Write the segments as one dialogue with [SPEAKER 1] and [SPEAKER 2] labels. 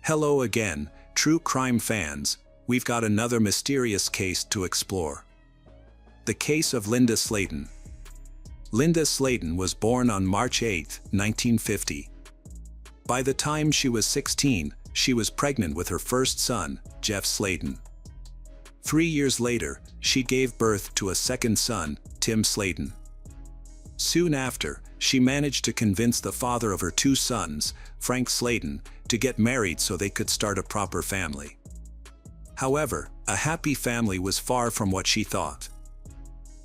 [SPEAKER 1] Hello again, true crime fans. We've got another mysterious case to explore. The case of Linda Sllayton. Linda Sllayton was born on March 8, 1950. By the time she was 16, she was pregnant with her first son, Jeff Sllayton. 3 years later, she gave birth to a second son, Tim Sllayton. Soon after, she managed to convince the father of her two sons, Frank Slaten, to get married so they could start a proper family. However, a happy family was far from what she thought.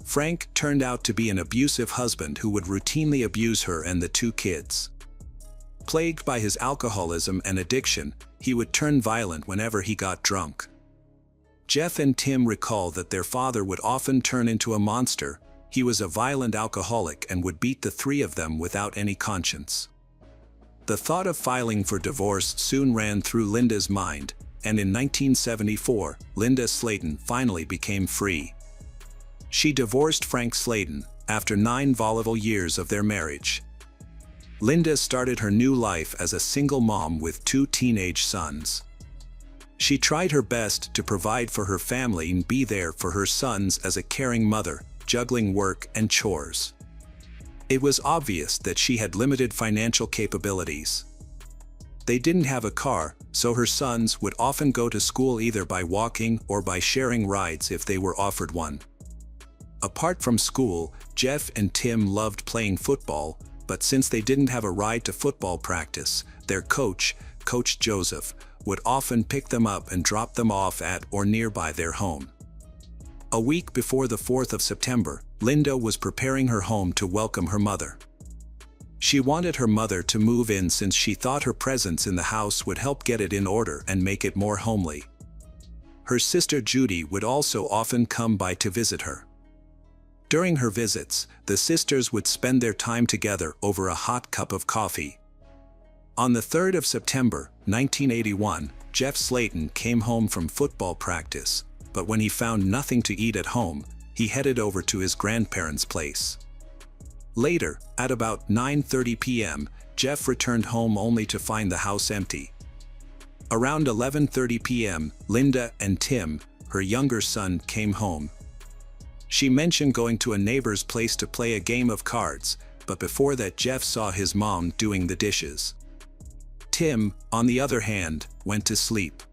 [SPEAKER 1] Frank turned out to be an abusive husband who would routinely abuse her and the two kids. Plagued by his alcoholism and addiction, he would turn violent whenever he got drunk. Jeff and Tim recall that their father would often turn into a monster. He was a violent alcoholic and would beat the three of them without any conscience. The thought of filing for divorce soon ran through Linda's mind, and in 1974, Linda Sllayton finally became free. She divorced Frank Slaten after 9 volatile years of their marriage. Linda started her new life as a single mom with 2 teenage sons. She tried her best to provide for her family and be there for her sons as a caring mother, juggling work and chores. It was obvious that she had limited financial capabilities. They didn't have a car, so her sons would often go to school either by walking or by sharing rides if they were offered one. Apart from school, Jeff and Tim loved playing football, but since they didn't have a ride to football practice, their coach, Coach Joseph, would often pick them up and drop them off at or nearby their home. A week before the 4th of September, Linda was preparing her home to welcome her mother. She wanted her mother to move in since she thought her presence in the house would help get it in order and make it more homely. Her sister Judy would also often come by to visit her. During her visits, the sisters would spend their time together over a hot cup of coffee. On the 3rd of September, 1981, Jeff Sllayton came home from football practice, but when he found nothing to eat at home, he headed over to his grandparents' place. Later, at about 9:30 p.m., Jeff returned home only to find the house empty. Around 11:30 p.m., Linda and Tim, her younger son, came home. She mentioned going to a neighbor's place to play a game of cards, but before that Jeff saw his mom doing the dishes. Tim, on the other hand, went to sleep.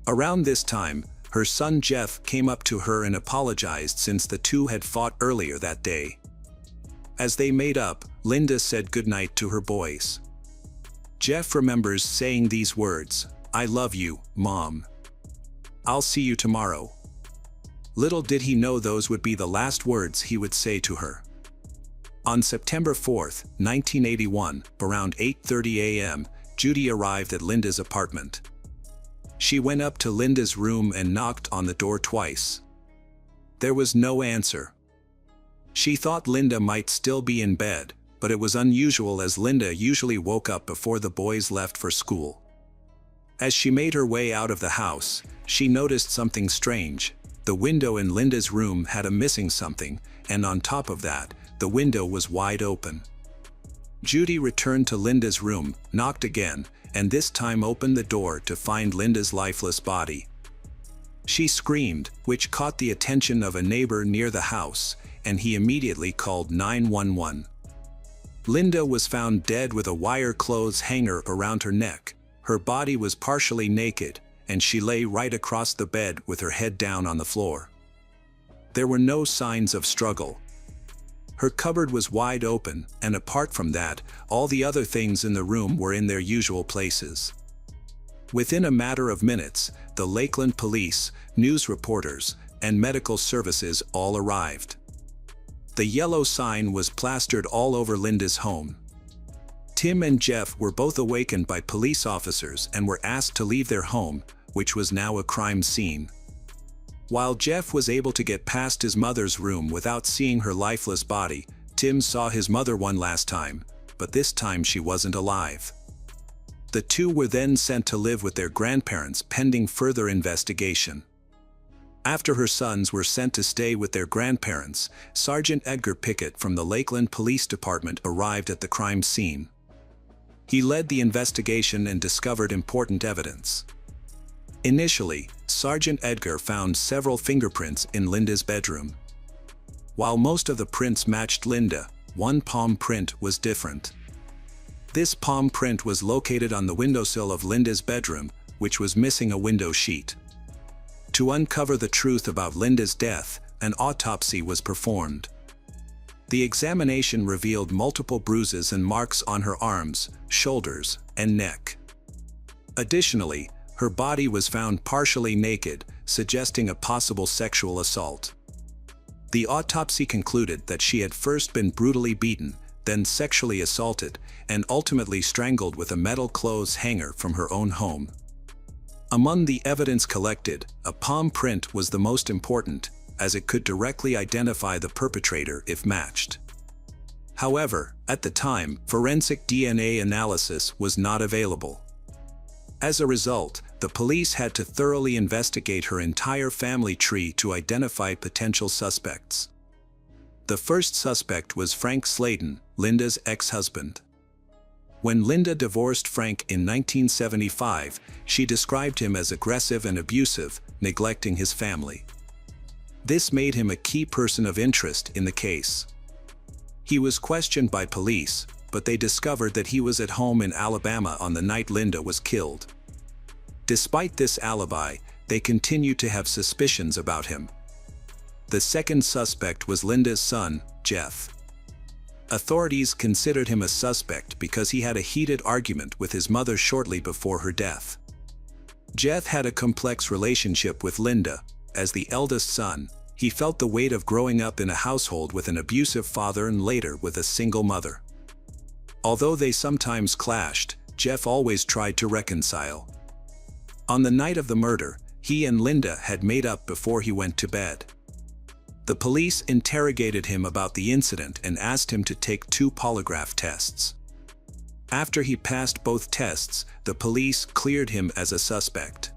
[SPEAKER 1] Around this time, her son Jeff came up to her and apologized since the two had fought earlier that day. As they made up, Linda said goodnight to her boys. Jeff remembers saying these words, "I love you, Mom. I'll see you tomorrow." Little did he know those would be the last words he would say to her. On September 4, 1981, around 8:30 a.m., Judy arrived at Linda's apartment. She went up to Linda's room and knocked on the door twice. There was no answer. She thought Linda might still be in bed, but it was unusual as Linda usually woke up before the boys left for school. As she made her way out of the house, she noticed something strange. The window in Linda's room had a missing something, and on top of that, the window was wide open. Judy returned to Linda's room, knocked again, and this time opened the door to find Linda's lifeless body. She screamed, which caught the attention of a neighbor near the house, and he immediately called 911. Linda was found dead with a wire clothes hanger around her neck. Her body was partially naked, and she lay right across the bed with her head down on the floor. There were no signs of struggle. Her cupboard was wide open, and apart from that, all the other things in the room were in their usual places. Within a matter of minutes, the Lakeland police, news reporters, and medical services all arrived. The yellow sign was plastered all over Linda's home. Tim and Jeff were both awakened by police officers and were asked to leave their home, which was now a crime scene. While Jeff was able to get past his mother's room without seeing her lifeless body, Tim saw his mother one last time, but this time she wasn't alive. The two were then sent to live with their grandparents pending further investigation. After her sons were sent to stay with their grandparents, Sergeant Edgar Pickett from the Lakeland Police Department arrived at the crime scene. He led the investigation and discovered important evidence. Initially, Sergeant Edgar found several fingerprints in Linda's bedroom. While most of the prints matched Linda, one palm print was different. This palm print was located on the windowsill of Linda's bedroom, which was missing a window sheet. To uncover the truth about Linda's death, an autopsy was performed. The examination revealed multiple bruises and marks on her arms, shoulders, and neck. Additionally, her body was found partially naked, suggesting a possible sexual assault. The autopsy concluded that she had first been brutally beaten, then sexually assaulted, and ultimately strangled with a metal clothes hanger from her own home. Among the evidence collected, a palm print was the most important, as it could directly identify the perpetrator if matched. However, at the time, forensic DNA analysis was not available. As a result, the police had to thoroughly investigate her entire family tree to identify potential suspects. The first suspect was Frank Slaten, Linda's ex-husband. When Linda divorced Frank in 1975, she described him as aggressive and abusive, neglecting his family. This made him a key person of interest in the case. He was questioned by police, but they discovered that he was at home in Alabama on the night Linda was killed. Despite this alibi, they continued to have suspicions about him. The second suspect was Linda's son, Jeff. Authorities considered him a suspect because he had a heated argument with his mother shortly before her death. Jeff had a complex relationship with Linda. As the eldest son, he felt the weight of growing up in a household with an abusive father and later with a single mother. Although they sometimes clashed, Jeff always tried to reconcile. On the night of the murder, he and Linda had made up before he went to bed. The police interrogated him about the incident and asked him to take 2 polygraph tests. After he passed both tests, the police cleared him as a suspect.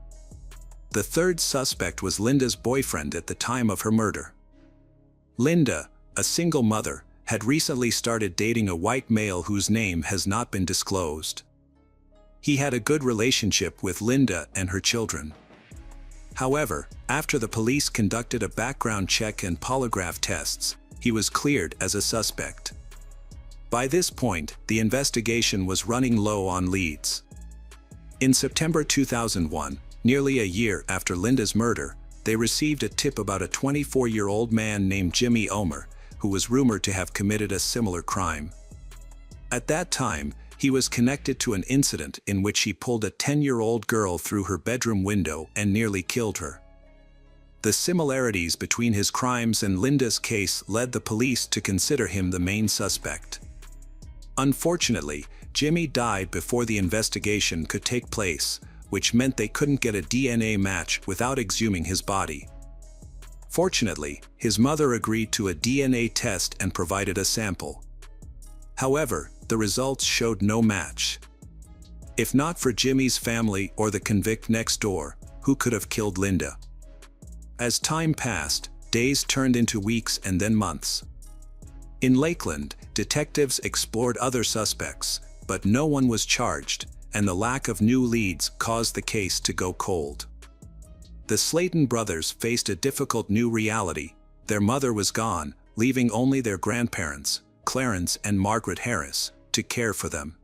[SPEAKER 1] The third suspect was Linda's boyfriend at the time of her murder. Linda, a single mother, had recently started dating a white male whose name has not been disclosed. He had a good relationship with Linda and her children. However, after the police conducted a background check and polygraph tests, he was cleared as a suspect. By this point, the investigation was running low on leads. In September 2001, nearly a year after Linda's murder, they received a tip about a 24-year-old man named Jimmy Omer, who was rumored to have committed a similar crime. At that time, he was connected to an incident in which he pulled a 10-year-old girl through her bedroom window and nearly killed her. The similarities between his crimes and Linda's case led the police to consider him the main suspect. Unfortunately, Jimmy died before the investigation could take place, which meant they couldn't get a DNA match without exhuming his body. Fortunately, his mother agreed to a DNA test and provided a sample. However, the results showed no match. If not for Jimmy's family or the convict next door, who could have killed Linda? As time passed, days turned into weeks and then months. In Lakeland, detectives explored other suspects, but no one was charged, and the lack of new leads caused the case to go cold. The Sllayton brothers faced a difficult new reality. Their mother was gone, leaving only their grandparents, Clarence and Margaret Harris, to care for them.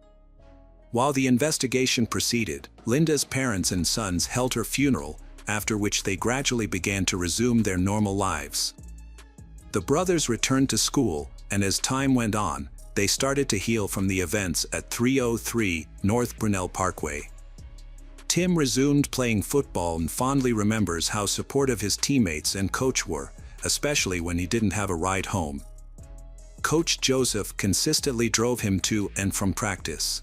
[SPEAKER 1] While the investigation proceeded, Linda's parents and sons held her funeral, after which they gradually began to resume their normal lives. The brothers returned to school, and as time went on, they started to heal from the events at 303 North Brunel Parkway. Tim resumed playing football and fondly remembers how supportive his teammates and coach were, especially when he didn't have a ride home. Coach Joseph consistently drove him to and from practice.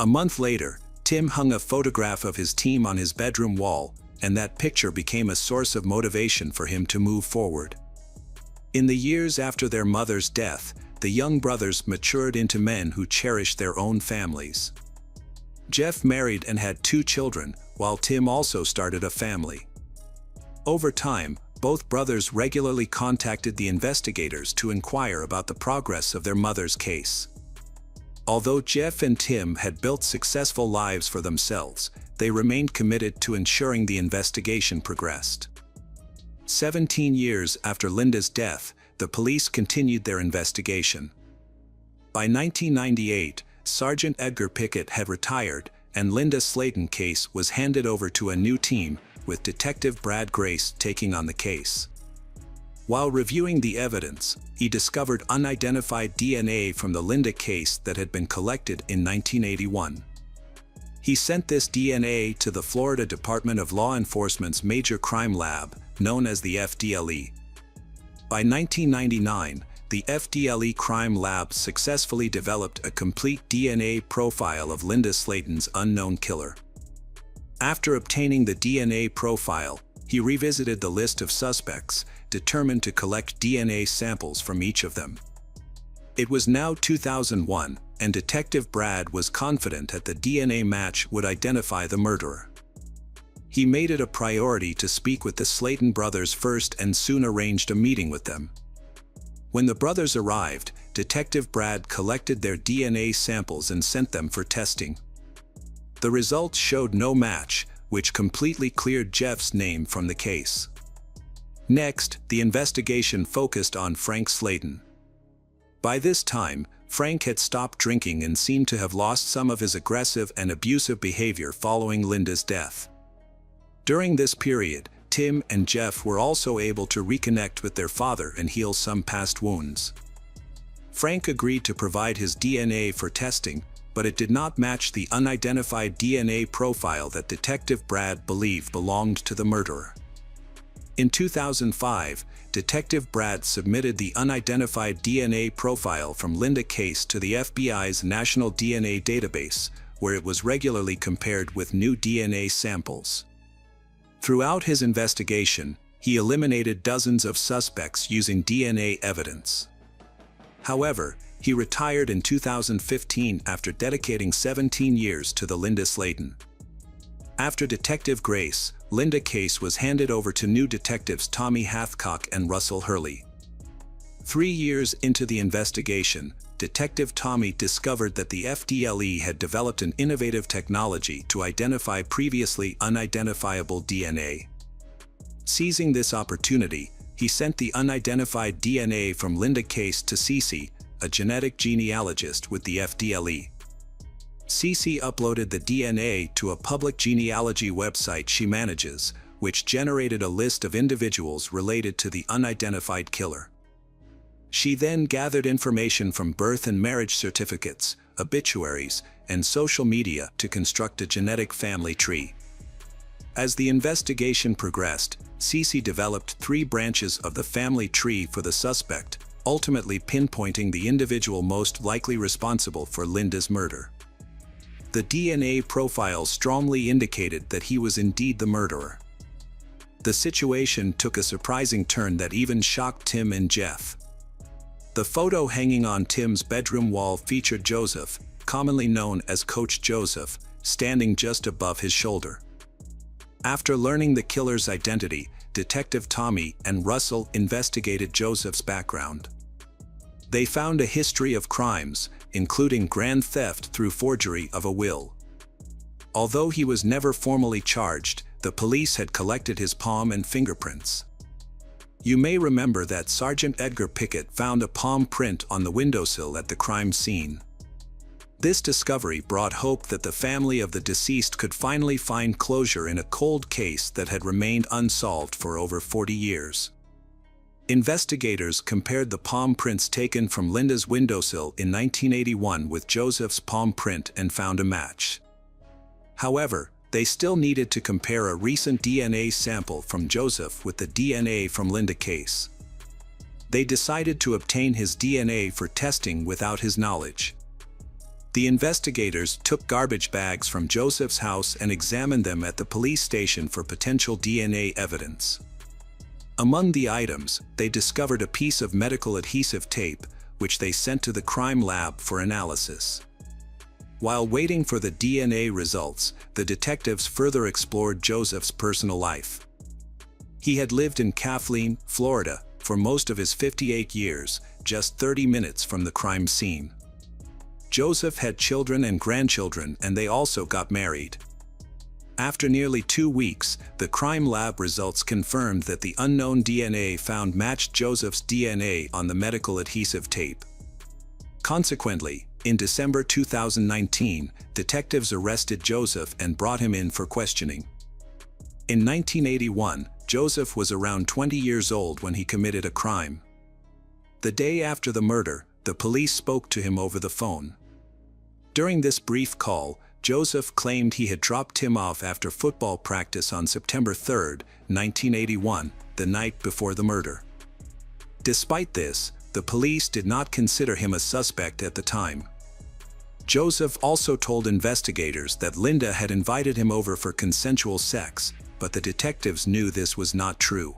[SPEAKER 1] A month later, Tim hung a photograph of his team on his bedroom wall, and that picture became a source of motivation for him to move forward. In the years after their mother's death, the young brothers matured into men who cherished their own families. Jeff married and had 2 children, while Tim also started a family. Over time, both brothers regularly contacted the investigators to inquire about the progress of their mother's case. Although Jeff and Tim had built successful lives for themselves, they remained committed to ensuring the investigation progressed. 17 years after Linda's death, the police continued their investigation. By 1998, Sergeant Edgar Pickett had retired, and Linda Sllayton case was handed over to a new team, with Detective Brad Grace taking on the case. While reviewing the evidence, he discovered unidentified DNA from the Linda case that had been collected in 1981. He sent this DNA to the Florida Department of Law Enforcement's Major Crime Lab, known as the FDLE. By 1999, the FDLE Crime Lab successfully developed a complete DNA profile of Linda Sllayton's unknown killer. After obtaining the DNA profile, he revisited the list of suspects, determined to collect DNA samples from each of them. It was now 2001, and Detective Brad was confident that the DNA match would identify the murderer. He made it a priority to speak with the Sllayton brothers first and soon arranged a meeting with them. When the brothers arrived, Detective Brad collected their DNA samples and sent them for testing. The results showed no match, which completely cleared Jeff's name from the case. Next, the investigation focused on Frank Slaten. By this time, Frank had stopped drinking and seemed to have lost some of his aggressive and abusive behavior following Linda's death. During this period, Tim and Jeff were also able to reconnect with their father and heal some past wounds. Frank agreed to provide his DNA for testing, but it did not match the unidentified DNA profile that Detective Brad believed belonged to the murderer. In 2005, Detective Brad submitted the unidentified DNA profile from Linda case to the FBI's National DNA Database, where it was regularly compared with new DNA samples. Throughout his investigation, he eliminated dozens of suspects using DNA evidence. However, he retired in 2015 after dedicating 17 years to the Linda Sllayton. After Detective Grace, Linda case was handed over to new detectives Tommy Hathcock and Russell Hurley. 3 years into the investigation, Detective Tommy discovered that the FDLE had developed an innovative technology to identify previously unidentifiable DNA. Seizing this opportunity, he sent the unidentified DNA from Linda case to Cece, a genetic genealogist with the FDLE. Cece uploaded the DNA to a public genealogy website she manages, which generated a list of individuals related to the unidentified killer. She then gathered information from birth and marriage certificates, obituaries, and social media to construct a genetic family tree. As the investigation progressed, Cece developed 3 branches of the family tree for the suspect, ultimately pinpointing the individual most likely responsible for Linda's murder. The DNA profile strongly indicated that he was indeed the murderer. The situation took a surprising turn that even shocked Tim and Jeff. The photo hanging on Tim's bedroom wall featured Joseph, commonly known as Coach Joseph, standing just above his shoulder. After learning the killer's identity, Detective Tommy and Russell investigated Joseph's background. They found a history of crimes, including grand theft through forgery of a will. Although he was never formally charged, the police had collected his palm and fingerprints. You may remember that Sergeant Edgar Pickett found a palm print on the windowsill at the crime scene. This discovery brought hope that the family of the deceased could finally find closure in a cold case that had remained unsolved for over 40 years. Investigators compared the palm prints taken from Linda's windowsill in 1981 with Joseph's palm print and found a match. However, they still needed to compare a recent DNA sample from Joseph with the DNA from Linda case. They decided to obtain his DNA for testing without his knowledge. The investigators took garbage bags from Joseph's house and examined them at the police station for potential DNA evidence. Among the items, they discovered a piece of medical adhesive tape, which they sent to the crime lab for analysis. While waiting for the DNA results, the detectives further explored Joseph's personal life. He had lived in Kathleen, Florida, for most of his 58 years, just 30 minutes from the crime scene. Joseph had children and grandchildren, and they also got married. After nearly 2 weeks, the crime lab results confirmed that the unknown DNA found matched Joseph's DNA on the medical adhesive tape. Consequently, in December 2019, detectives arrested Joseph and brought him in for questioning. In 1981, Joseph was around 20 years old when he committed a crime. The day after the murder, the police spoke to him over the phone. During this brief call, Joseph claimed he had dropped Tim off after football practice on September 3, 1981, the night before the murder. Despite this, the police did not consider him a suspect at the time. Joseph also told investigators that Linda had invited him over for consensual sex, but the detectives knew this was not true.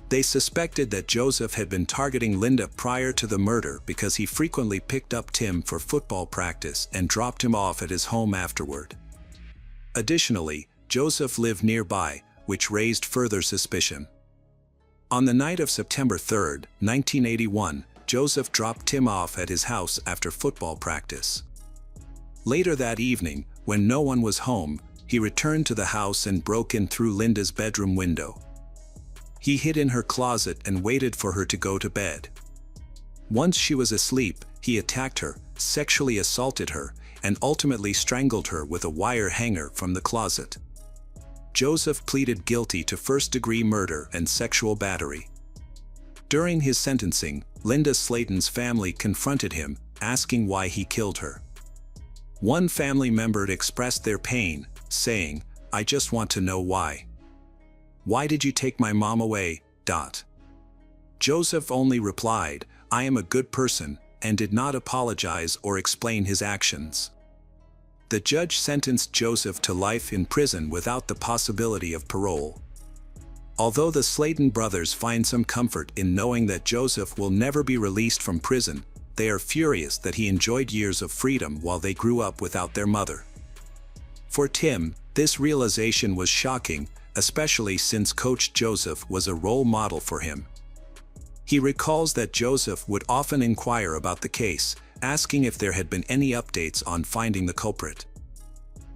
[SPEAKER 1] They suspected that Joseph had been targeting Linda prior to the murder because he frequently picked up Tim for football practice and dropped him off at his home afterward. Additionally, Joseph lived nearby, which raised further suspicion. On the night of September 3, 1981, Joseph dropped Tim off at his house after football practice. Later that evening, when no one was home, he returned to the house and broke in through Linda's bedroom window. He hid in her closet and waited for her to go to bed. Once she was asleep, he attacked her, sexually assaulted her, and ultimately strangled her with a wire hanger from the closet. Joseph pleaded guilty to first-degree murder and sexual battery. During his sentencing, Linda Sllayton's family confronted him, asking why he killed her. One family member expressed their pain, saying, "I just want to know why. Why did you take my mom away?" Joseph only replied, "I am a good person," and did not apologize or explain his actions. The judge sentenced Joseph to life in prison without the possibility of parole. Although the Sllayton brothers find some comfort in knowing that Joseph will never be released from prison, they are furious that he enjoyed years of freedom while they grew up without their mother. For Tim, this realization was shocking, especially since Coach Joseph was a role model for him. He recalls that Joseph would often inquire about the case, asking if there had been any updates on finding the culprit.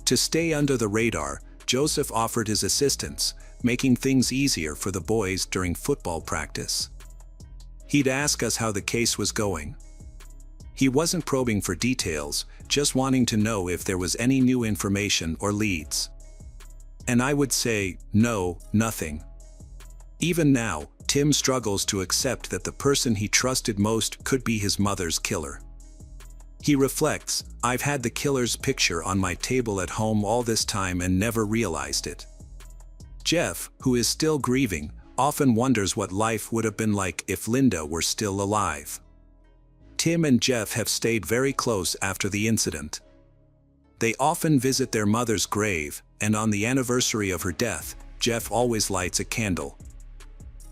[SPEAKER 1] To stay under the radar, Joseph offered his assistance, making things easier for the boys during football practice. He'd ask us how the case was going. He wasn't probing for details, just wanting to know if there was any new information or leads. And I would say, no, nothing. Even now, Tim struggles to accept that the person he trusted most could be his mother's killer. He reflects, "I've had the killer's picture on my table at home all this time and never realized it." Jeff, who is still grieving, often wonders what life would have been like if Linda were still alive. Tim and Jeff have stayed very close after the incident. They often visit their mother's grave, and on the anniversary of her death, Jeff always lights a candle.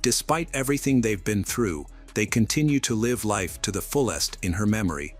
[SPEAKER 1] Despite everything they've been through, they continue to live life to the fullest in her memory.